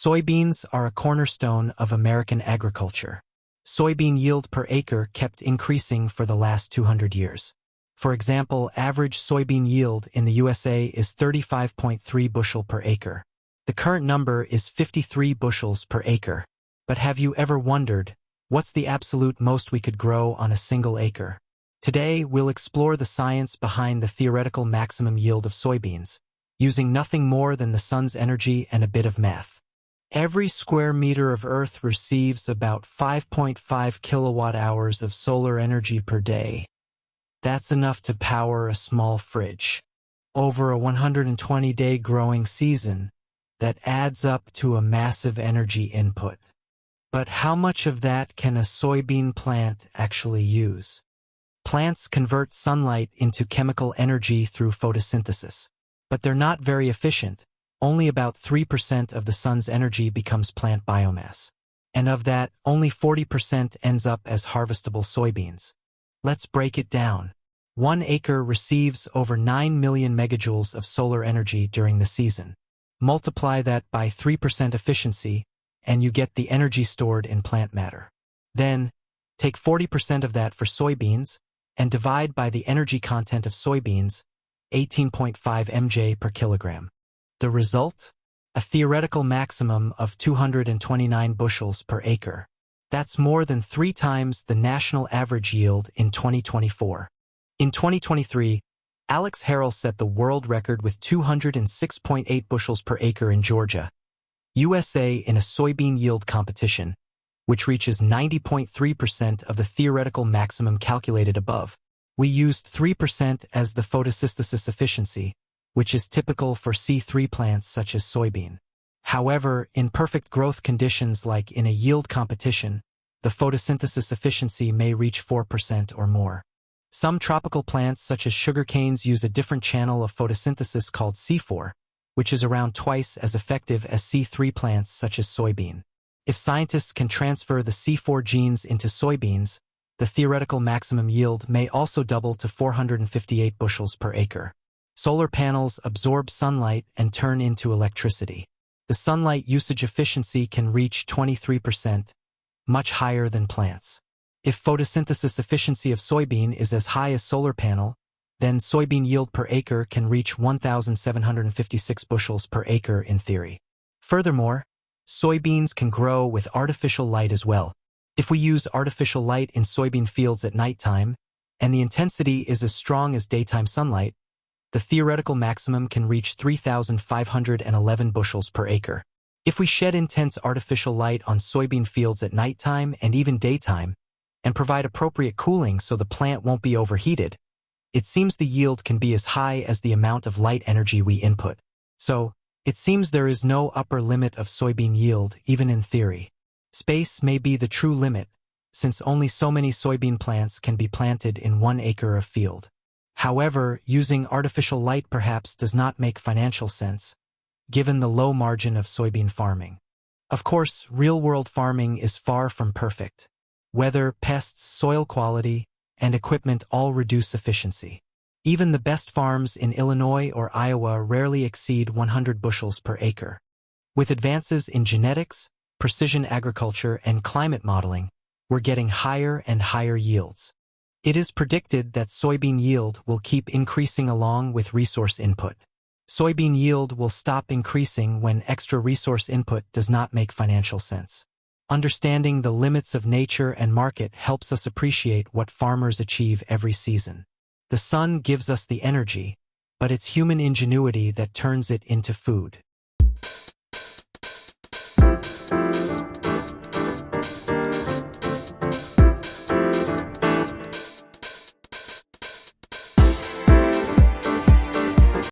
Soybeans are a cornerstone of American agriculture. Soybean yield per acre kept increasing for the last 200 years. For example, average soybean yield in the USA is 35.3 bushel per acre. The current number is 53 bushels per acre. But have you ever wondered, what's the absolute most we could grow on a single acre? Today, we'll explore the science behind the theoretical maximum yield of soybeans, using nothing more than the sun's energy and a bit of math. Every square meter of Earth receives about 5.5 kilowatt-hours of solar energy per day. That's enough to power a small fridge. Over a 120-day growing season, that adds up to a massive energy input. But how much of that can a soybean plant actually use? Plants convert sunlight into chemical energy through photosynthesis. But they're not very efficient. Only about 3% of the sun's energy becomes plant biomass. And of that, only 40% ends up as harvestable soybeans. Let's break it down. 1 acre receives over 9 million megajoules of solar energy during the season. Multiply that by 3% efficiency, and you get the energy stored in plant matter. Then, take 40% of that for soybeans, and divide by the energy content of soybeans, 18.5 mJ per kilogram. The result? A theoretical maximum of 229 bushels per acre. That's more than 3 times the national average yield in 2024. In 2023, Alex Harrell set the world record with 206.8 bushels per acre in Georgia, USA, in a soybean yield competition, which reaches 90.3% of the theoretical maximum calculated above. We used 3% as the photosynthesis efficiency, which is typical for C3 plants such as soybean. However, in perfect growth conditions like in a yield competition, the photosynthesis efficiency may reach 4% or more. Some tropical plants such as sugarcanes use a different channel of photosynthesis called C4, which is around twice as effective as C3 plants such as soybean. If scientists can transfer the C4 genes into soybeans, the theoretical maximum yield may also double to 458 bushels per acre. Solar panels absorb sunlight and turn into electricity. The sunlight usage efficiency can reach 23%, much higher than plants. If photosynthesis efficiency of soybean is as high as solar panel, then soybean yield per acre can reach 1,756 bushels per acre in theory. Furthermore, soybeans can grow with artificial light as well. If we use artificial light in soybean fields at nighttime, and the intensity is as strong as daytime sunlight, the theoretical maximum can reach 3,511 bushels per acre. If we shed intense artificial light on soybean fields at nighttime and even daytime, and provide appropriate cooling so the plant won't be overheated, it seems the yield can be as high as the amount of light energy we input. So, it seems there is no upper limit of soybean yield, even in theory. Space may be the true limit, since only so many soybean plants can be planted in 1 acre of field. However, using artificial light perhaps does not make financial sense, given the low margin of soybean farming. Of course, real-world farming is far from perfect. Weather, pests, soil quality, and equipment all reduce efficiency. Even the best farms in Illinois or Iowa rarely exceed 100 bushels per acre. With advances in genetics, precision agriculture, and climate modeling, we're getting higher and higher yields. It is predicted that soybean yield will keep increasing along with resource input. Soybean yield will stop increasing when extra resource input does not make financial sense. Understanding the limits of nature and market helps us appreciate what farmers achieve every season. The sun gives us the energy, but it's human ingenuity that turns it into food.